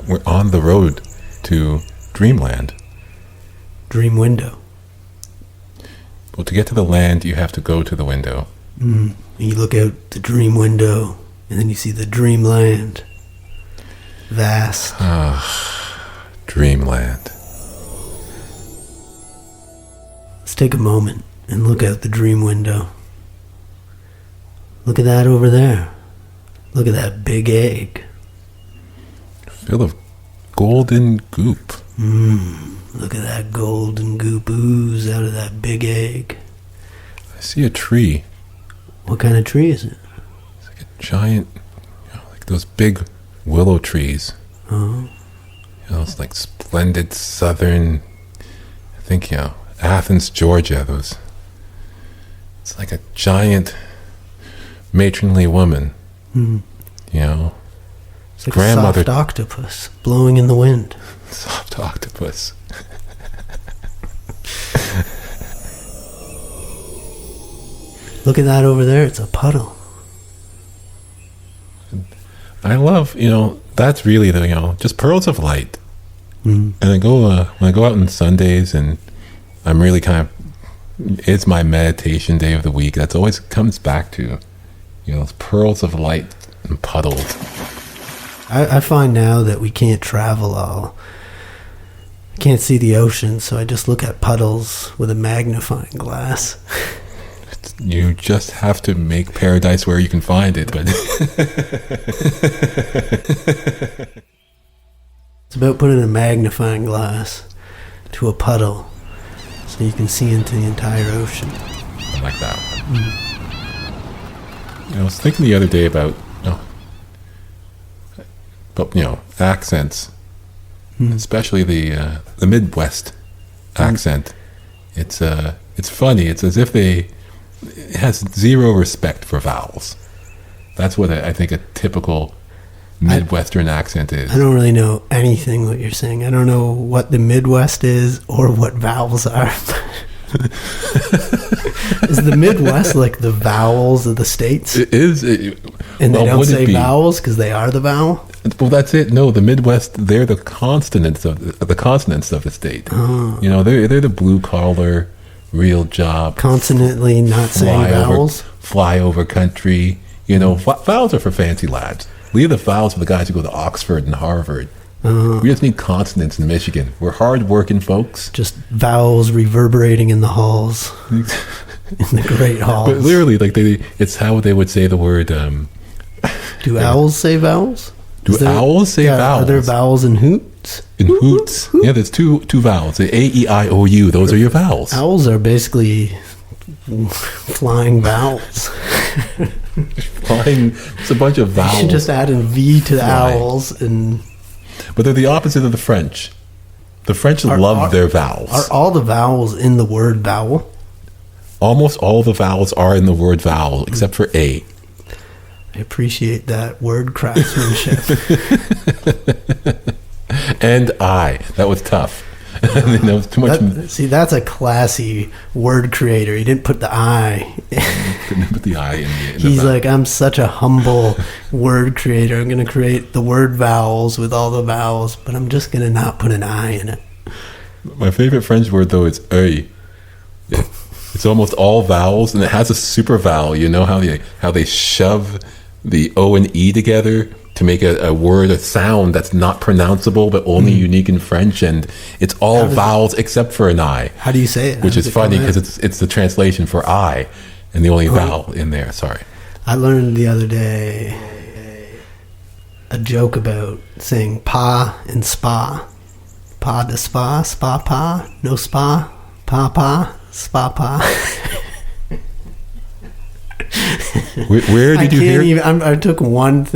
we're on the road to Dreamland. Dream window. Well, to get to the land, you have to go to the window. You look out the dream window, and then you see the dreamland. Vast. Dreamland. Let's take a moment and look out the dream window. Look at that over there. Look at that big egg. Full of golden goop. Look at that golden goop ooze out of that big egg. I see a tree. What kind of tree is it? It's like a giant, like those big willow trees. Oh. It's like splendid southern, I think, Athens, Georgia. It's like a giant matronly woman. It's like grandmother. A soft octopus blowing in the wind. Soft octopus. Look at that over there. It's a puddle. I love, that's really just pearls of light. And I go when I go out on Sundays, and I'm really it's my meditation day of the week. That's always comes back to, those pearls of light and puddles. I find now that we can't travel I can't see the ocean, so I just look at puddles with a magnifying glass. You just have to make paradise where you can find it. But it's about putting a magnifying glass to a puddle so you can see into the entire ocean. I like that one. I was thinking the other day about accents, especially the Midwest accent. It's funny. It's as if it has zero respect for vowels. That's what I think a typical Midwestern accent is. I don't really know anything what you're saying. I don't know what the Midwest is or what vowels are. Is the Midwest like the vowels of the states? It is. And they don't say vowels because they are the vowel? Well, that's it. No, the Midwest, they're the consonants of the state. Oh. They're the blue collar, real job. Consonantly not saying vowels? Flyover country. Vowels are for fancy lads. Leave the vowels for the guys who go to Oxford and Harvard. We just need consonants in Michigan. We're hard-working folks. Just vowels reverberating in the halls. In the great halls. But literally, it's how they would say the word... Do owls say vowels? Owls say vowels? Are there vowels in hoots? In hoots? Yeah, there's two vowels. The A-E-I-O-U, those are your vowels. Owls are basically flying vowels. Flying, it's a bunch of vowels. You should just add a V to the owls. But they're the opposite of the French. The French love their vowels. Are all the vowels in the word vowel? Almost all the vowels are in the word vowel, except for A. I appreciate that word craftsmanship. And I. That was tough. That was too much. See, that's a classy word creator. He didn't put the I. Didn't put the I in He's like, I'm such a humble word creator. I'm going to create the word vowels with all the vowels, but I'm just going to not put an I in it. My favorite French word, though, is œil. It's almost all vowels, and it has a super vowel. You know how they shove the O and E together to make a word, a sound that's not pronounceable but only unique in French, and it's all vowels except for an I. How do you say it? Which is funny because it's the translation for I, and the only vowel in there. Sorry. I learned the other day a joke about saying pa and spa. Pa to spa, spa pa, no spa, pa pa, spa pa. Where did you hear? I took one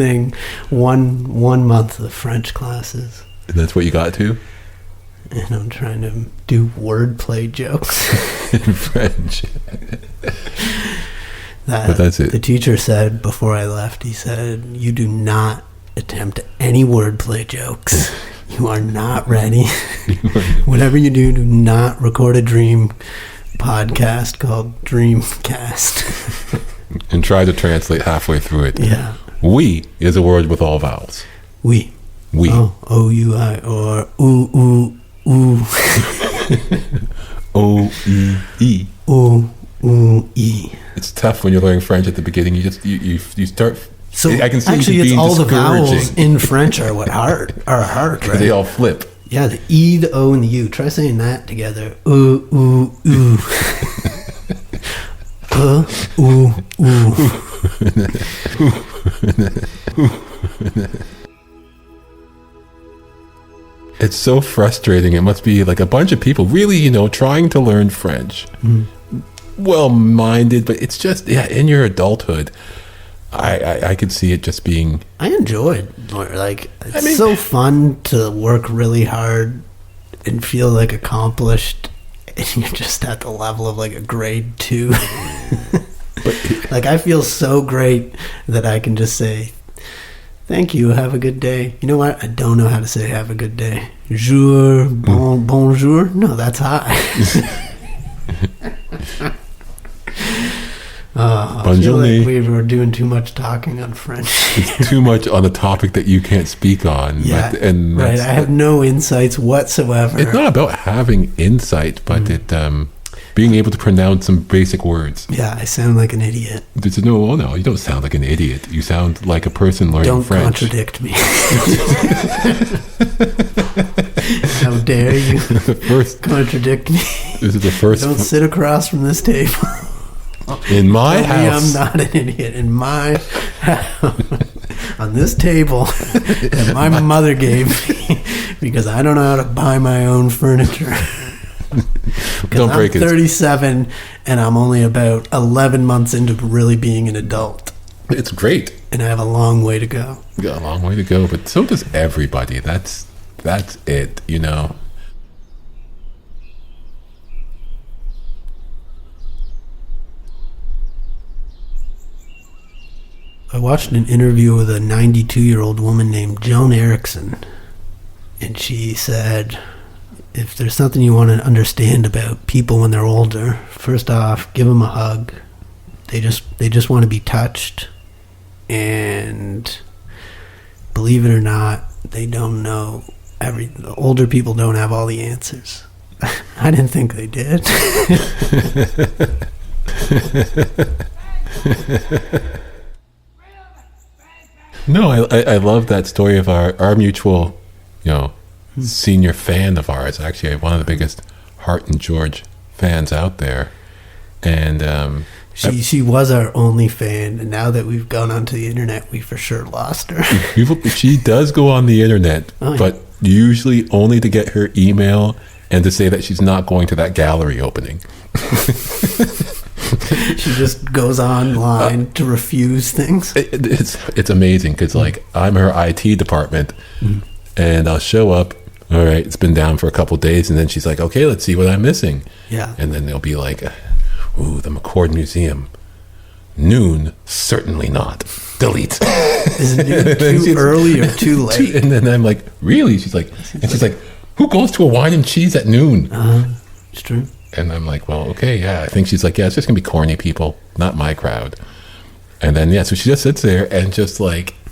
month of French classes. And that's what you got to? And I'm trying to do wordplay jokes. In French. But that's it. The teacher said before I left, he said, you do not attempt any wordplay jokes. You are not ready. Whatever you do not record a dream podcast called Dreamcast. And try to translate halfway through it. Yeah. We is a word with all vowels. We. We. Oh, O-U-I or ooh, ooh, ooh. O-E-E. Ooh, ooh, E. It's tough when you're learning French at the beginning. You start. So I can see actually, it it's being all the vowels discouraging. in French are hard, right? They all flip. Yeah, the E, the O, and the U. Try saying that together. Ooh, ooh, ooh. Ooh, ooh. It's so frustrating. It must be like a bunch of people really, trying to learn French. Well-minded, but it's just, in your adulthood, I could see it just being... I enjoyed, it's so fun to work really hard and feel like accomplished, and you're just at the level of like a grade 2. Like, I feel so great that I can just say, thank you, have a good day. You know what? I don't know how to say have a good day. Jour, bonjour? No, that's hi. I feel like we were doing too much talking on French. It's too much on a topic that you can't speak on. Yeah, and right. I have no insights whatsoever. It's not about having insight, but being able to pronounce some basic words. Yeah, I sound like an idiot. No, you don't sound like an idiot. You sound like a person learning French. Don't contradict me. How dare you contradict me? This is the first. Don't sit across from this table. In my house. I'm not an idiot. In my on this table that my mother gave me because I don't know how to buy my own furniture. Don't break I'm 37 and I'm only about 11 months into really being an adult. It's great. And I have a long way to go. You got a long way to go, but so does everybody. That's it, I watched an interview with a 92-year-old woman named Joan Erickson, and she said, if there's something you want to understand about people when they're older, first off, give them a hug. They just want to be touched, and believe it or not, they don't know the older people don't have all the answers. I didn't think they did. No, I love that story of our mutual, senior fan of ours. Actually, one of the biggest Hart and George fans out there. And she was our only fan, and now that we've gone onto the internet, we for sure lost her. She does go on the internet, but usually only to get her email and to say that she's not going to that gallery opening. She just goes online to refuse things. It's amazing because I'm her IT department, and I'll show up. All right, it's been down for a couple of days, and then she's like, "Okay, let's see what I'm missing." Yeah, and then they'll be like, "Ooh, the McCord Museum, noon, certainly not. Delete." Is noon too early or too late? And then I'm like, "Really?" She's like, "Who goes to a wine and cheese at noon?" It's true. And I'm like, well, okay, yeah. I think she's like, yeah, it's just going to be corny people, not my crowd. And then, so she just sits there and just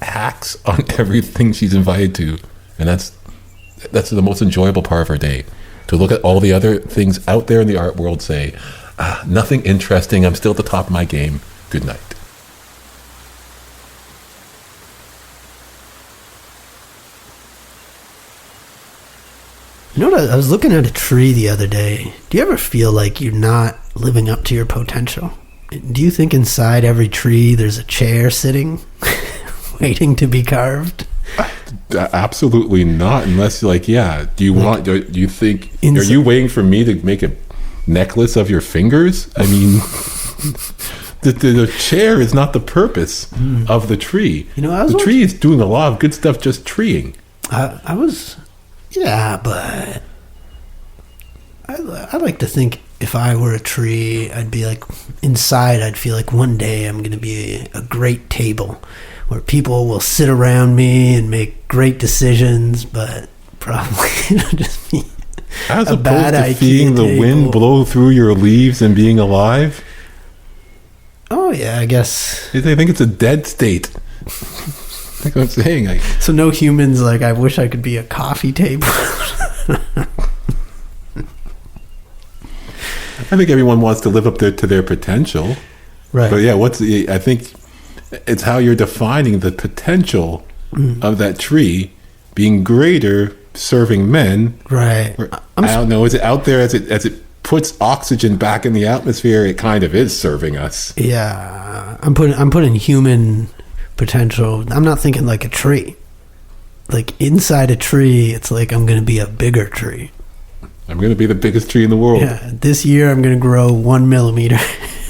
hacks on everything she's invited to. And that's the most enjoyable part of her day. To look at all the other things out there in the art world, say, nothing interesting. I'm still at the top of my game. Good night. You know what? I was looking at a tree the other day. Do you ever feel like you're not living up to your potential? Do you think inside every tree there's a chair sitting, waiting to be carved? Absolutely not. Unless, do you think? Are you waiting for me to make a necklace of your fingers? I mean, the chair is not the purpose of the tree. The tree is doing a lot of good stuff just treeing. Yeah, but I like to think if I were a tree, I'd be inside, I'd feel like one day I'm going to be a great table where people will sit around me and make great decisions, but probably it'll just be as a bad opposed to idea. Feeling the wind blow through your leaves and being alive? Oh, yeah, I guess. I think it's a dead state. Like I'm saying, so no humans like, I wish I could be a coffee table. I think everyone wants to live up to their potential. Right. But yeah, I think it's how you're defining the potential of that tree being greater serving men. Right. I don't know. Is it out there as it puts oxygen back in the atmosphere? It kind of is serving us. Yeah. I'm putting human potential. I'm not thinking like a tree. Like inside a tree, it's like I'm going to be a bigger tree. I'm going to be the biggest tree in the world. Yeah. This year, I'm going to grow 1 millimeter.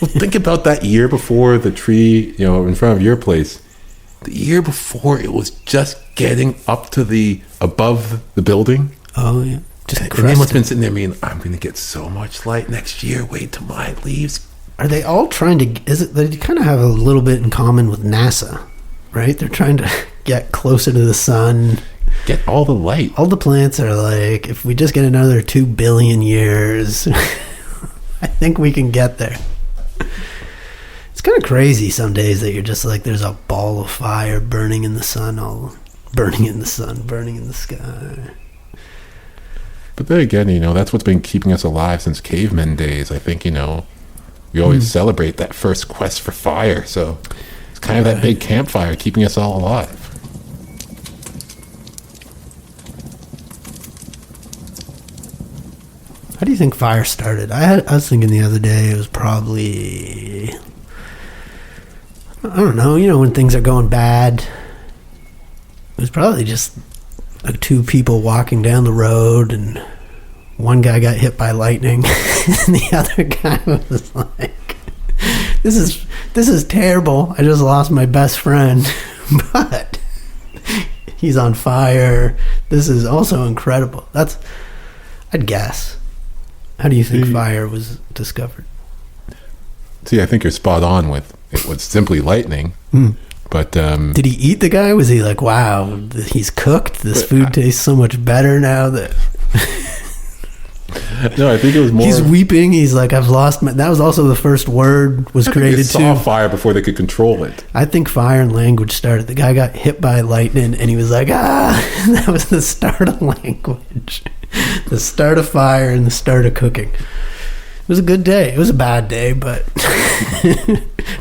Well, think about that year before the tree, in front of your place. The year before, it was just getting up to above the building. Oh, yeah. And they must have been sitting there being, I'm going to get so much light next year. Wait till my leaves. Are they all trying to, they kind of have a little bit in common with NASA, right? They're trying to get closer to the sun. Get all the light. All the plants are like, if we just get another 2 billion years, I think we can get there. It's kind of crazy some days that you're just like, there's a ball of fire burning in the sun, burning in the sky. But then again, that's what's been keeping us alive since cavemen days. I think, we always celebrate that first quest for fire. So it's kind of that big campfire keeping us all alive. How do you think fire started? I was thinking the other day it was probably, I don't know, when things are going bad. It was probably just like 2 people walking down the road and one guy got hit by lightning and the other guy was like, this is terrible. I just lost my best friend, but he's on fire. This is also incredible. I'd guess. How do you think fire was discovered? See, I think you're spot on with it was simply lightning. But did he eat the guy? Was he like, wow, he's cooked? This food tastes so much better now that... No, I think it was more... He's weeping. He's like, I've lost my... That was also the first word was created too. They saw fire before they could control it. I think fire and language started. The guy got hit by lightning and he was like, that was the start of language. The start of fire and the start of cooking. It was a good day. It was a bad day, but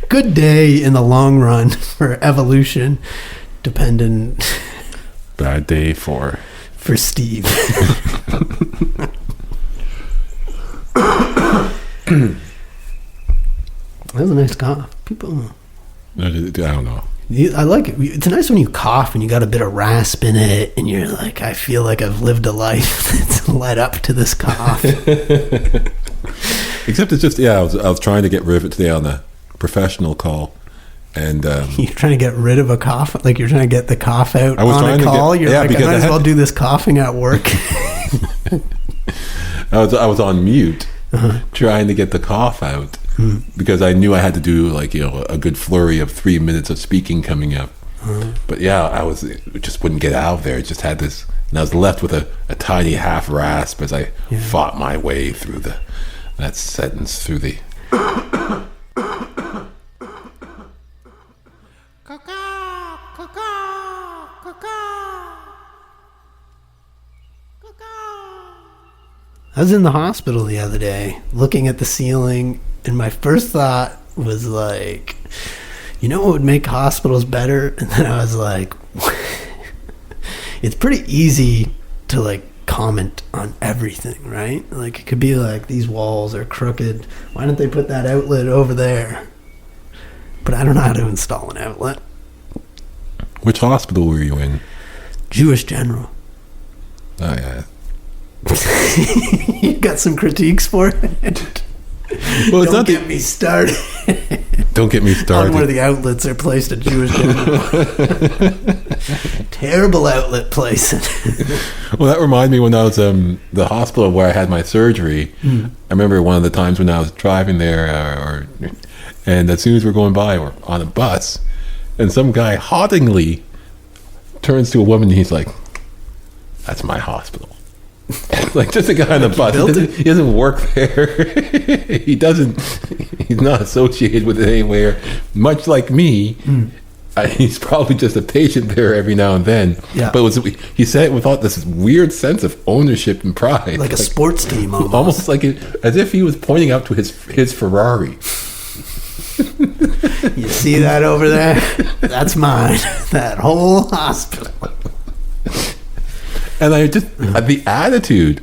good day in the long run for evolution, dependent. Bad day for Steve. That was a nice cough. People. I don't know. I like it. It's nice when you cough and you got a bit of rasp in it, and you're like, I feel like I've lived a life that's led up to this cough. Except it's just, I was trying to get rid of it today on the professional call, and you're trying to get rid of a cough, like you're trying to get the cough out on a call. You're like, I might as well do this coughing at work. I was on mute, trying to get the cough out. Because I knew I had to do a good flurry of 3 minutes of speaking coming up. But it just wouldn't get out of there. It just had this, and I was left with a tiny half rasp as I fought my way through that sentence through the. I was in the hospital the other day looking at the ceiling, and my first thought was like, what would make hospitals better? And then I was like, it's pretty easy to comment on everything, right? Like, it could be like, these walls are crooked. Why don't they put that outlet over there? But I don't know how to install an outlet. Which hospital were you in? Jewish General. Oh, yeah. You got some critiques for it? Well, Don't get me started. Don't get me started. On where the outlets are placed at Jewish General. Terrible outlet placing. Well, that reminded me when I was the hospital where I had my surgery. I remember one of the times when I was driving there, and as soon as we're going by, we're on a bus, and some guy hauntingly turns to a woman and he's like, "That's my hospital." Like, just a guy on the bus. He doesn't work there. He's not associated with it anywhere. Much like me, he's probably just a patient there every now and then. Yeah. But he said it with all this weird sense of ownership and pride. Like a sports team almost. Almost like as if he was pointing out to his Ferrari. You see that over there? That's mine. That whole hospital. And I just, the attitude,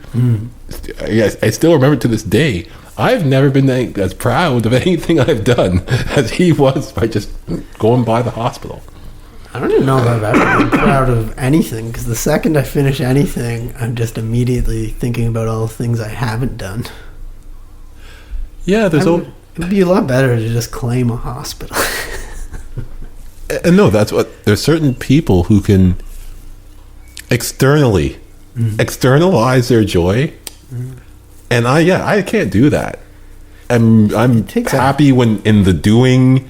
I still remember to this day, I've never been as proud of anything I've done as he was by just going by the hospital. I don't even know if I've ever been proud of anything, because the second I finish anything, I'm just immediately thinking about all the things I haven't done. Yeah, it would be a lot better to just claim a hospital. And no, that's what, there's certain people who can externalize their joy. And I can't do that. I'm happy when in the doing,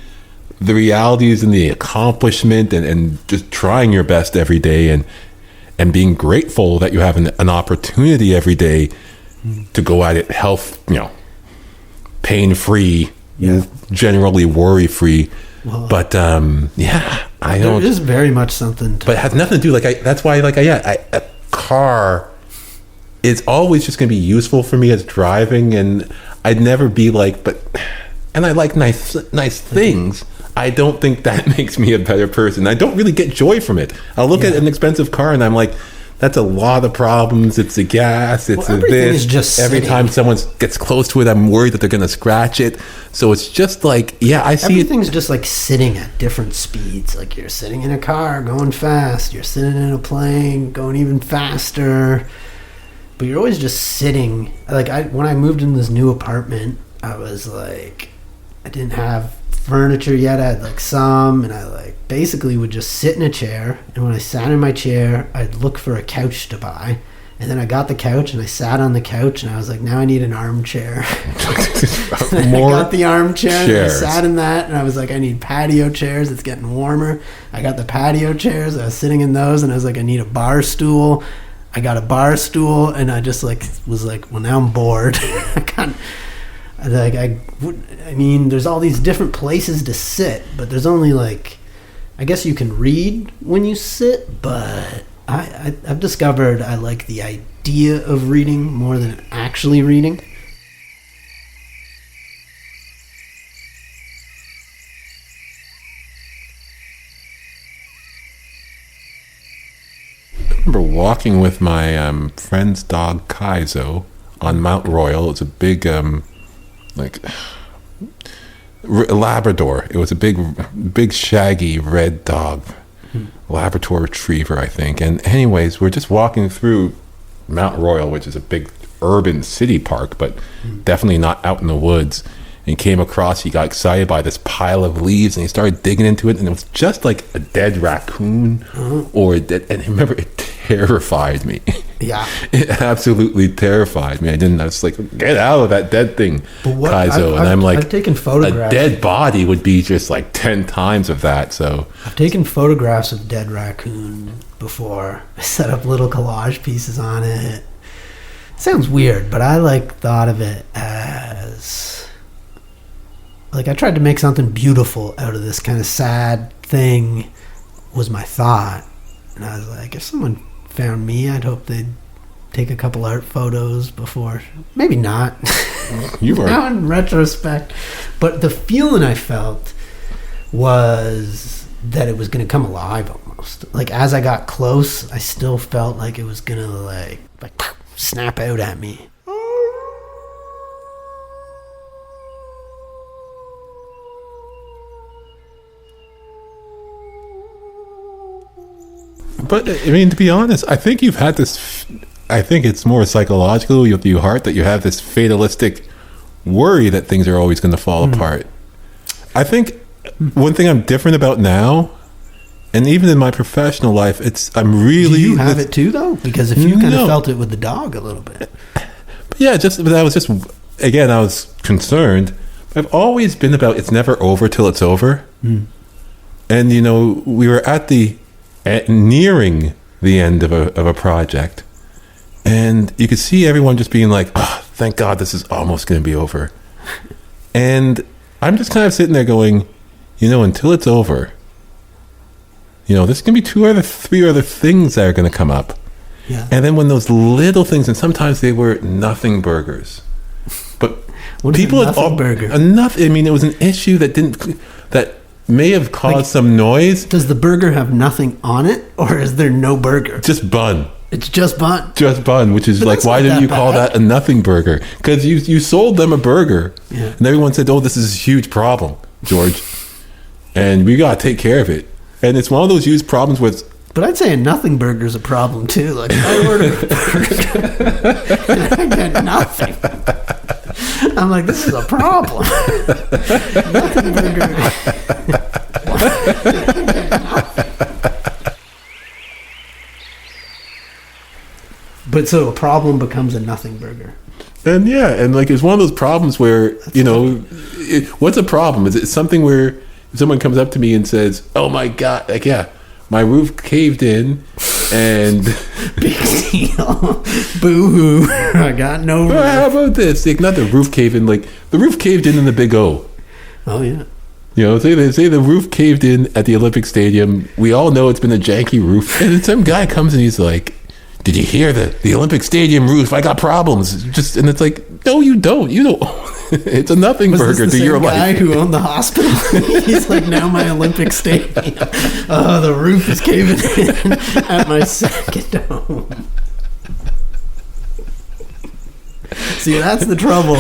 the realities and the accomplishment and just trying your best every day and being grateful that you have an opportunity every day to go at it pain-free, generally worry-free. Well, but I don't. There is very much something but it has nothing to do, that's why a car is always just going to be useful for me as driving, and I'd never be and I like nice things. I don't think that makes me a better person. I don't really get joy from it. I'll look at an expensive car and I'm like, that's a lot of problems. It's the gas. It's this. Is just every time someone gets close to it, I'm worried that they're going to scratch it. So it's just I see everything's just sitting at different speeds. Like you're sitting in a car going fast. You're sitting in a plane going even faster. But you're always just sitting. When I moved into this new apartment, I was I didn't have furniture yet. I had some, and I basically would just sit in a chair. And when I sat in my chair, I'd look for a couch to buy. And then I got the couch and I sat on the couch and I was like, now I need an armchair. More I got the armchair chairs. And I sat in that and I was like, I need patio chairs. It's getting warmer. I got the patio chairs. I was sitting in those and I was like, I need a bar stool. I got a bar stool and I just was like, well, now I'm bored. There's all these different places to sit, but there's only I guess you can read when you sit, but I've discovered I like the idea of reading more than actually reading. I remember walking with my friend's dog Kaizo on Mount Royal. It's a big Labrador. It was a big shaggy red dog, Labrador Retriever, I think. And anyways, we're just walking through Mount Royal, which is a big urban city park, but definitely not out in the woods. And came across, he got excited by this pile of leaves and he started digging into it, and it was just like a dead raccoon and I remember it terrified me. Yeah. It absolutely terrified me. I was like, get out of that dead thing, Kaizo. And I'm like, I've taken photographs. A dead body would be just 10 times of that. So I've taken photographs of dead raccoon before. I set up little collage pieces on it. Sounds weird, but I thought of it as I tried to make something beautiful out of this kind of sad thing was my thought. And I was like, if someone found me, I'd hope they'd take a couple art photos before. Maybe not. You were. Now in retrospect. But the feeling I felt was that it was going to come alive almost. As I got close, I still felt like it was going to snap out at me. But to be honest, I think you've had this. I think it's more psychological with your heart that you have this fatalistic worry that things are always going to fall apart. I think one thing I'm different about now, and even in my professional life, I'm really. Do you have it too, though? Because if you kind of felt it with the dog a little bit. But yeah, I was concerned. I've always been about it's never over till it's over. And we were nearing the end of a project, and you could see everyone just being like, oh, thank God this is almost going to be over. And I'm just kind of sitting there going, until it's over, there's going to be 3 other things that are going to come up. Yeah. And then when those little things, and sometimes they were nothing burgers, but What is a nothing burger? It was an issue that may have caused some noise. Does the burger have nothing on it, or is there no burger? Just bun. It's just bun. Just bun, which is like, why didn't you call that a nothing burger? Because you sold them a burger, and everyone said, "Oh, this is a huge problem, George, and we got to take care of it." And it's one of those huge problems with. But I'd say a nothing burger is a problem too. Like, if I order a burger and I get nothing, I'm like, this is a problem. Nothing burger. But so a problem becomes a nothing burger. And like it's one of those problems where, what's a problem? Is it something where someone comes up to me and says, "Oh my God, like, yeah, my roof caved in and..." Big deal. Boo-hoo. I got no roof. Well, how about this? Like, not the roof caved in, like the roof caved in the Big O. Oh, yeah. Say the roof caved in at the Olympic Stadium. We all know it's been a janky roof. And then some guy comes and he's like, "Did you hear the Olympic Stadium roof? I got problems." And it's like, no, you don't. You don't. It's a nothing burger to your life. Was this the guy who owned the hospital? He's like, "Now my Olympic Stadium. Oh, the roof is caving in at my second home." See, that's the trouble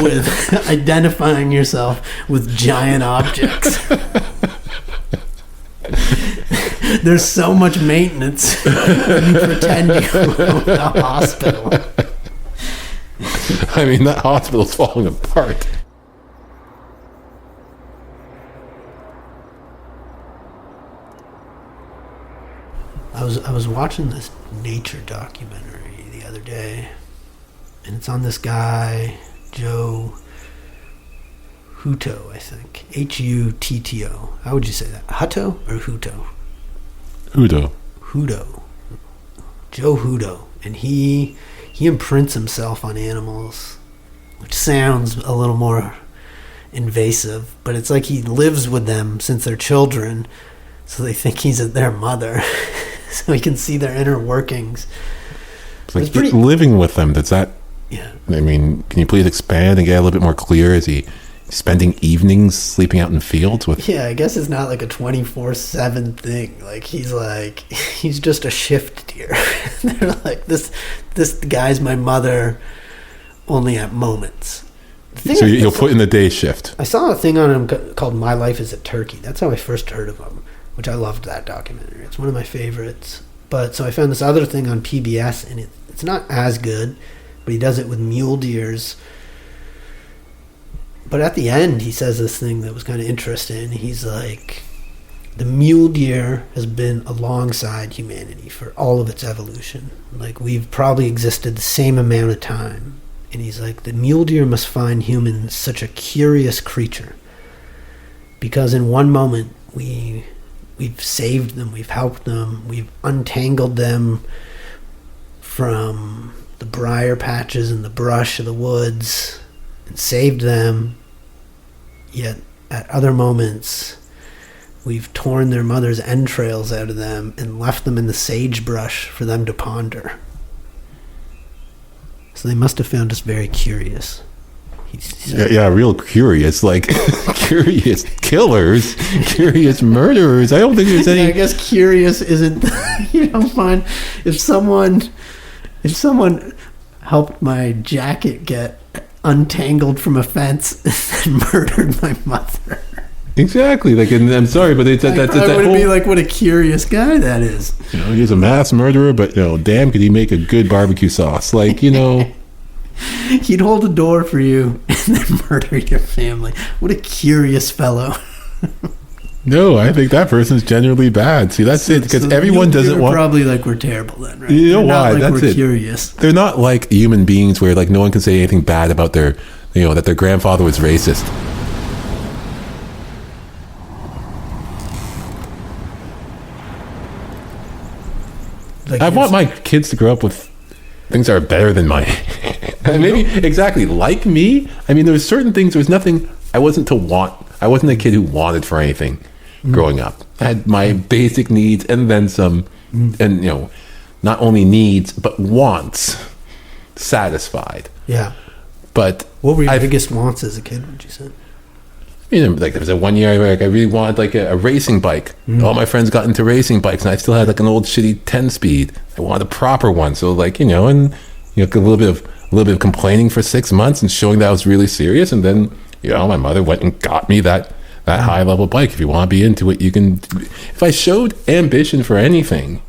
with identifying yourself with giant objects. There's so much maintenance when you pretend you own a hospital. I mean, that hospital's falling apart. I was watching this nature documentary the other day, and it's on this guy, JoeHudo, I think. Hutto. How would you say that? Hutto or Huto? Hudo. JoeHudo. And he imprints himself on animals, which sounds a little more invasive, but it's like he lives with them since they're children, so they think he's their mother, so he can see their inner workings. It's like living with them. Does that? Yeah. I mean, can you please expand and get a little bit more clear? Is he spending evenings sleeping out in fields with? Yeah, I guess it's not like a 24/7 thing. Like he's just a shift deer. They're like, this guy's my mother, only at moments. So you'll put in the day shift. I saw a thing on him called "My Life as a Turkey." That's how I first heard of him, which I loved that documentary. It's one of my favorites. But so I found this other thing on PBS, and it's not as good, but he does it with mule deers. But at the end, he says this thing that was kind of interesting. He's like, the mule deer has been alongside humanity for all of its evolution. Like, we've probably existed the same amount of time. And he's like, the mule deer must find humans such a curious creature. Because in one moment, we've saved them, we've helped them, we've untangled them from the briar patches and the brush of the woods and saved them. Yet at other moments, we've torn their mother's entrails out of them and left them in the sagebrush for them to ponder. So they must have found us very curious. Yeah, real curious, like curious killers, curious murderers. I don't think there's any. I guess curious isn't. You don't find if someone helped my jacket get untangled from a fence and murdered my mother. Exactly. Like, and I'm sorry, but it's that would be like, what a curious guy that is. He's a mass murderer, but damn, could he make a good barbecue sauce? Like, he'd hold a door for you and then murder your family. What a curious fellow. No, I think that person's generally bad. See, that's it, because everyone doesn't want. Probably like we're terrible then, right? You know why? Not like that's we're it. Curious. They're not like human beings where like no one can say anything bad about that their grandfather was racist. Like, I want my kids to grow up with things that are better than mine. Maybe exactly like me. I mean, there was certain things. There was nothing. I wasn't a kid who wanted for anything. growing up. I had my basic needs and then some, and not only needs but wants satisfied. Yeah. But what were your biggest wants as a kid, would you say? Like there was a 1 year I really wanted like a racing bike. All my friends got into racing bikes, and I still had like an old shitty 10-speed. I wanted a proper one, so like and a little bit of complaining for 6 months and showing that I was really serious, and then my mother went and got me that high level bike. If you want to be into it, you can. If I showed ambition for anything,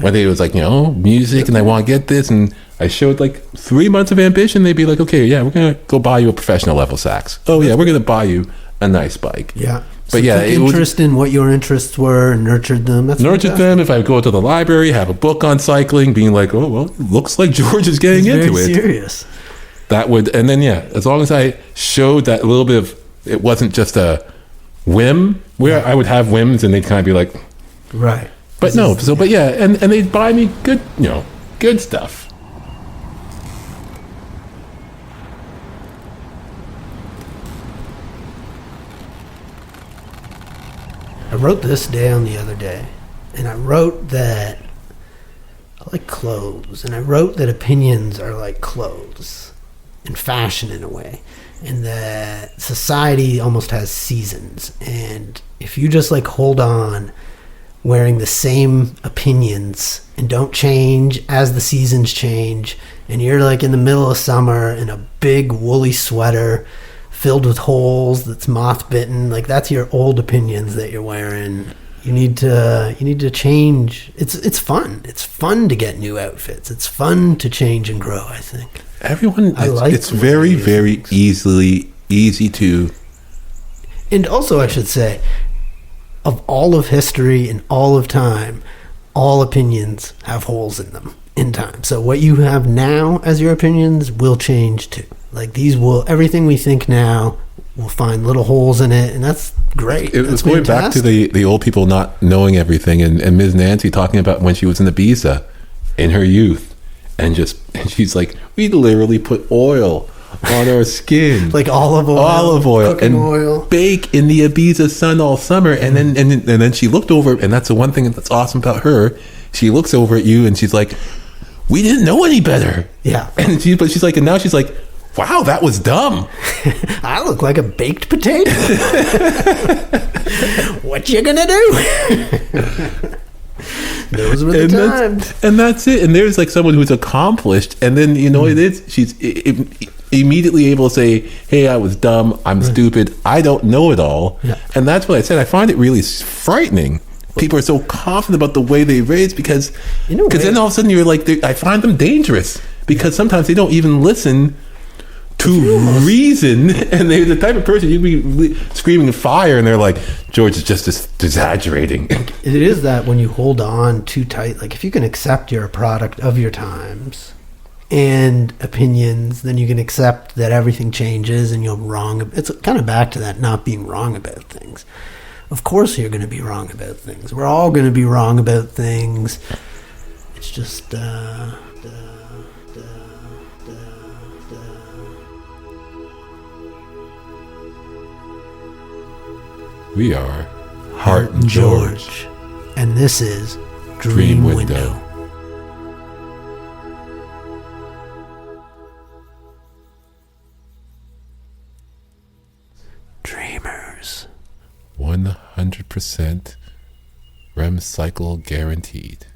whether it was like music and I want to get this, and I showed like 3 months of ambition, they'd be like, okay, yeah, we're gonna go buy you a professional level sax. Oh yeah, we're gonna buy you a nice bike. Yeah. But so interest in what your interests were and nurtured them. Nurtured them. If I go to the library, have a book on cycling, being like, oh well, looks like George is getting into it. Serious. That would, and then as long as I showed that little bit of, it wasn't just a whim. Where I would have whims and they'd kind of be like, right. But and they'd buy me good, good stuff. I wrote this down the other day, and I wrote that I like clothes, and I wrote that opinions are like clothes and fashion in a way, and that society almost has seasons, and if you just like hold on wearing the same opinions and don't change as the seasons change, and you're like in the middle of summer in a big woolly sweater filled with holes that's moth bitten, like that's your old opinions that you're wearing. You need to change. It's fun. It's fun to get new outfits. It's fun to change and grow, I think. It's very, very easy to. And also, I should say, of all of history and all of time, all opinions have holes in them in time. So what you have now as your opinions will change too. Like everything we think now will find little holes in it, and that's great. It was going back to the old people not knowing everything, and Ms. Nancy talking about when she was in Ibiza in her youth, and she's like, we literally put oil on our skin, like olive oil, and oil. Bake in the Ibiza sun all summer, and then she looked over, and that's the one thing that's awesome about her. She looks over at you, and she's like, we didn't know any better. Yeah, and she's like, wow, that was dumb. I look like a baked potato. What you gonna do? Those were the times. And that's it. And there's like someone who's accomplished, and then she's immediately able to say, hey, I was dumb, I'm stupid, I don't know it all. Yeah. And that's what I said. I find it really frightening. People are so confident about the way they raise, because then all of a sudden you're like, I find them dangerous, because sometimes they don't even listen to reason, and they're the type of person you'd be screaming fire, and they're like, George is just exaggerating. It is that when you hold on too tight, like if you can accept you're a product of your times and opinions, then you can accept that everything changes and you're wrong. It's kind of back to that not being wrong about things. Of course you're going to be wrong about things. We're all going to be wrong about things. It's just We are Hart and George. And this is Dream Window. Dreamers. 100% REM cycle guaranteed.